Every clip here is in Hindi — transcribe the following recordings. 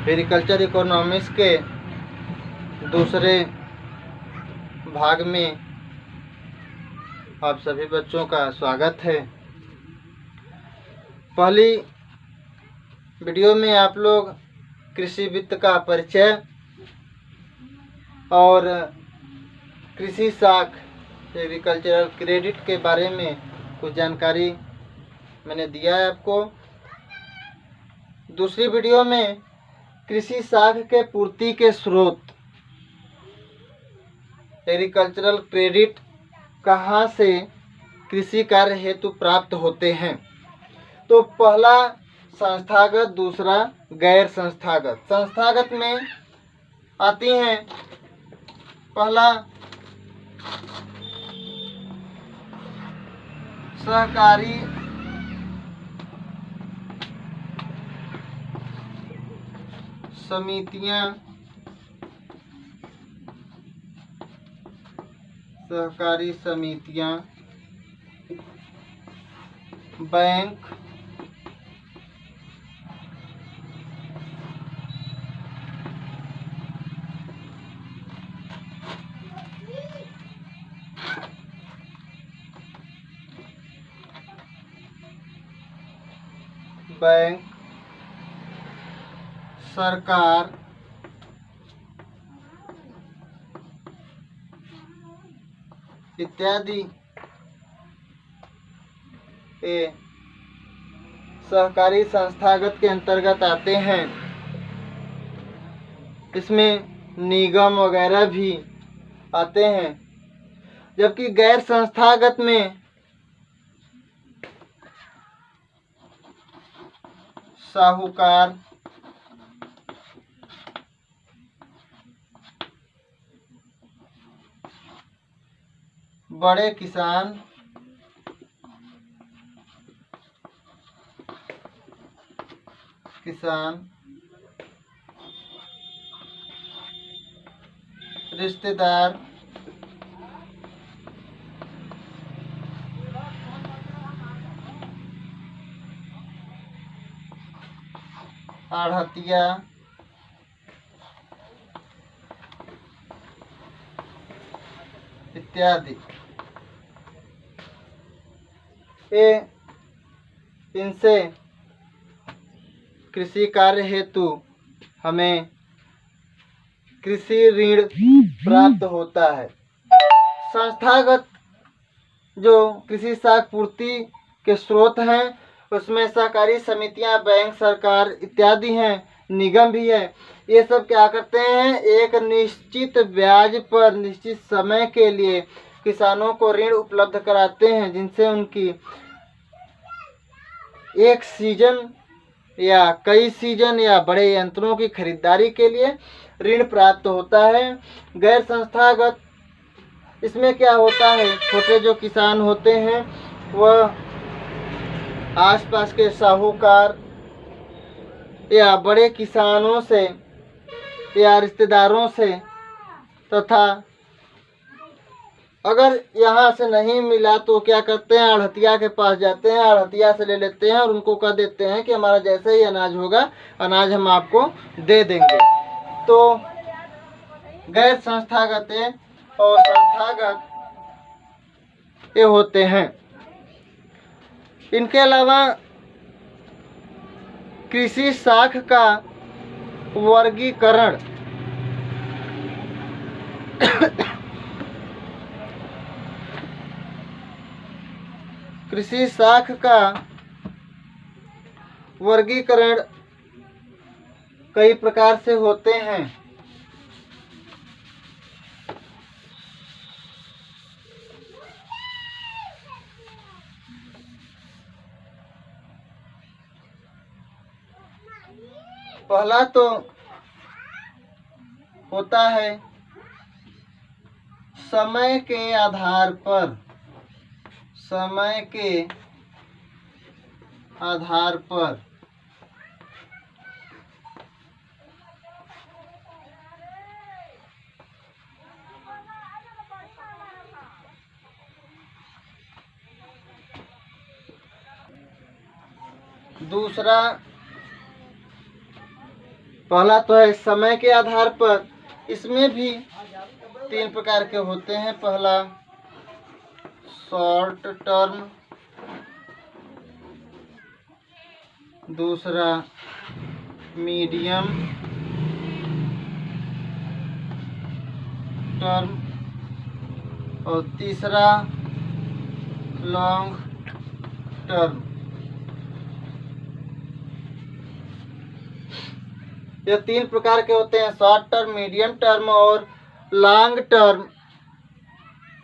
एग्रीकल्चर इकोनॉमिक्स के दूसरे भाग में आप सभी बच्चों का स्वागत है। पहली वीडियो में आप लोग कृषि वित्त का परिचय और कृषि साख एग्रीकल्चरल क्रेडिट के बारे में कुछ जानकारी मैंने दिया है आपको। दूसरी वीडियो में कृषि साख के पूर्ति के स्रोत एग्रीकल्चरल क्रेडिट कहाँ से कृषि कार्य हेतु प्राप्त होते हैं। तो पहला संस्थागत, दूसरा गैर संस्थागत। संस्थागत में आती हैं पहला सहकारी समितियां, सहकारी समितियां, बैंक, सरकार, इत्यादि ये सहकारी संस्थागत के अंतर्गत आते हैं। इसमें निगम वगैरह भी आते हैं। जबकि गैर संस्थागत में साहूकार, बड़े किसान, रिश्तेदार, आढ़तिया, इत्यादि। ये इनसे कृषि कार्य हेतु हमें कृषि ऋण प्राप्त होता है। संस्थागत जो कृषि साख पूर्ति के स्रोत हैं उसमें सहकारी समितियां, बैंक, सरकार इत्यादि हैं, निगम भी है। ये सब क्या करते हैं, एक निश्चित ब्याज पर निश्चित समय के लिए किसानों को ऋण उपलब्ध कराते हैं, जिनसे उनकी एक सीजन या कई सीजन या बड़े यंत्रों की खरीदारी के लिए ऋण प्राप्त होता है। गैर संस्थागत इसमें क्या होता है, छोटे जो किसान होते हैं वह आसपास के साहूकार या बड़े किसानों से या रिश्तेदारों से, तथा अगर यहाँ से नहीं मिला तो क्या करते हैं, आढ़तिया के पास जाते हैं, आढ़तिया से ले लेते हैं और उनको कह देते हैं कि हमारा जैसे ही अनाज होगा अनाज हम आपको दे देंगे। तो गैर संस्थागत और संस्थागत ये होते हैं। इनके अलावा कृषि साख का वर्गीकरण कृषि साख का वर्गीकरण कई प्रकार से होते हैं। पहला तो होता है समय के आधार पर, समय के आधार पर दूसरा पहला तो है समय के आधार पर, इसमें भी 3 प्रकार के होते हैं। पहला शॉर्ट टर्म, दूसरा मीडियम टर्म और तीसरा लॉन्ग टर्म। ये 3 प्रकार के होते हैं, शॉर्ट टर्म, मीडियम टर्म और लॉन्ग टर्म।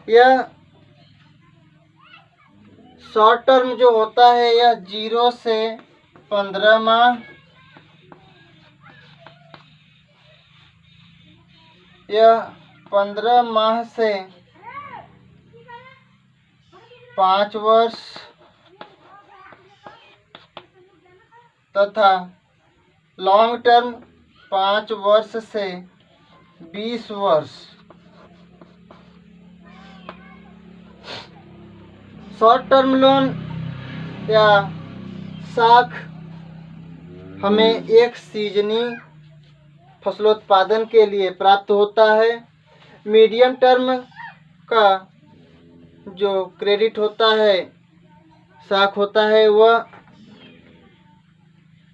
यह शॉर्ट टर्म जो होता है यह 0 से 15 माह, यह 15 माह से 5 वर्ष तथा लॉन्ग टर्म 5 वर्ष से 20 वर्ष। शॉर्ट टर्म लोन या साख हमें एक सीजनी फसलोत्पादन के लिए प्राप्त होता है। मीडियम टर्म का जो क्रेडिट होता है, साख होता है, वह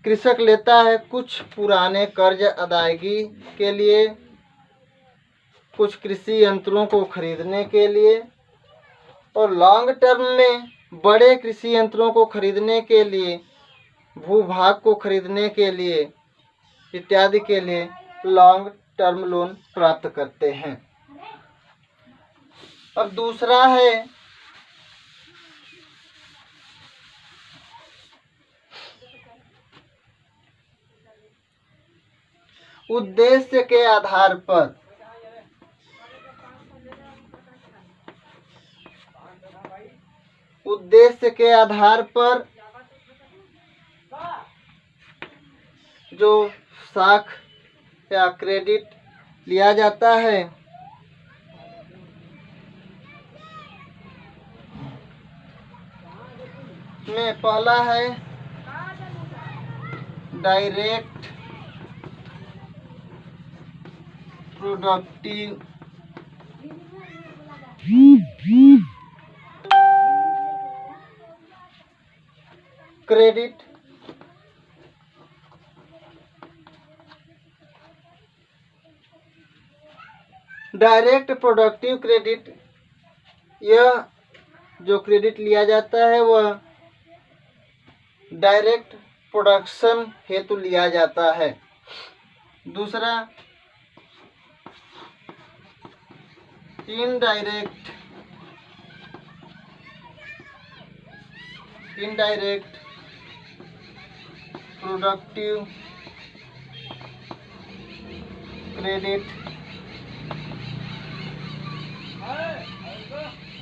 कृषक लेता है कुछ पुराने कर्ज अदायगी के लिए, कुछ कृषि यंत्रों को खरीदने के लिए, और लॉन्ग टर्म में बड़े कृषि यंत्रों को खरीदने के लिए, भूभाग को खरीदने के लिए इत्यादि के लिए लॉन्ग टर्म लोन प्राप्त करते हैं। अब दूसरा है उद्देश्य के आधार पर। उद्देश्य के आधार पर जो साख या क्रेडिट लिया जाता है, में पहला है direct productive credit. Direct productive credit, यह जो क्रेडिट लिया जाता है वह डायरेक्ट प्रोडक्शन हेतु लिया जाता है। दूसरा इनडायरेक्ट प्रोडक्टिव क्रेडिट,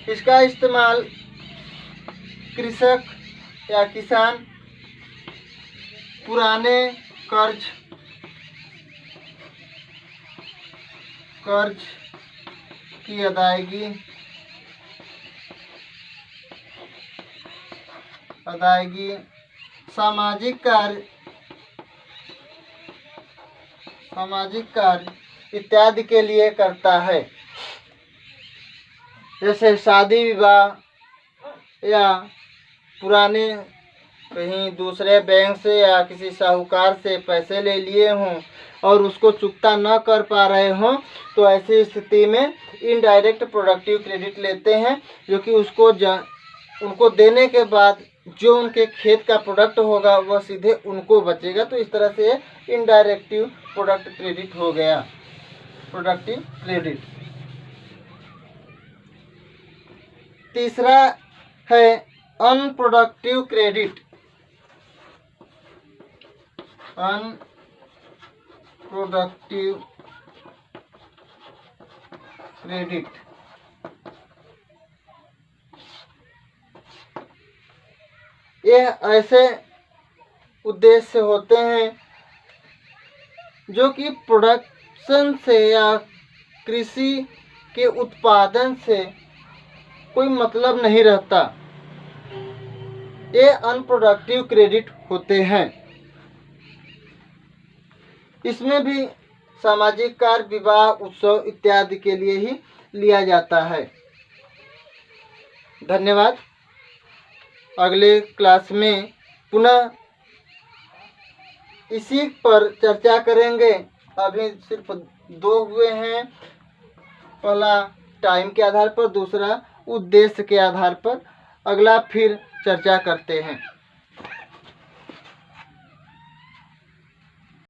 इसका इस्तेमाल कृषक या किसान पुराने कर्ज की अदायगी सामाजिक कार्य इत्यादि के लिए करता है। जैसे शादी विवाह या पुराने कहीं दूसरे बैंक से या किसी साहूकार से पैसे ले लिए हों और उसको चुकता न कर पा रहे हों, तो ऐसी स्थिति में इनडायरेक्ट प्रोडक्टिव क्रेडिट लेते हैं, जो कि उनको देने के बाद जो उनके खेत का प्रोडक्ट होगा वह सीधे उनको बचेगा। तो इस तरह से इनडायरेक्टिव प्रोडक्ट क्रेडिट हो गया, प्रोडक्टिव क्रेडिट। तीसरा है अनप्रोडक्टिव क्रेडिट। अनप्रोडक्टिव क्रेडिट यह ऐसे उद्देश्य होते हैं जो कि प्रोडक्शन से या कृषि के उत्पादन से कोई मतलब नहीं रहता, ये अनप्रोडक्टिव क्रेडिट होते हैं। इसमें भी सामाजिक कार्य, विवाह, उत्सव इत्यादि के लिए ही लिया जाता है। धन्यवाद। अगले क्लास में पुनः इसी पर चर्चा करेंगे। अभी सिर्फ 2 हुए हैं, पहला टाइम के आधार पर, दूसरा उद्देश्य के आधार पर। अगला फिर चर्चा करते हैं।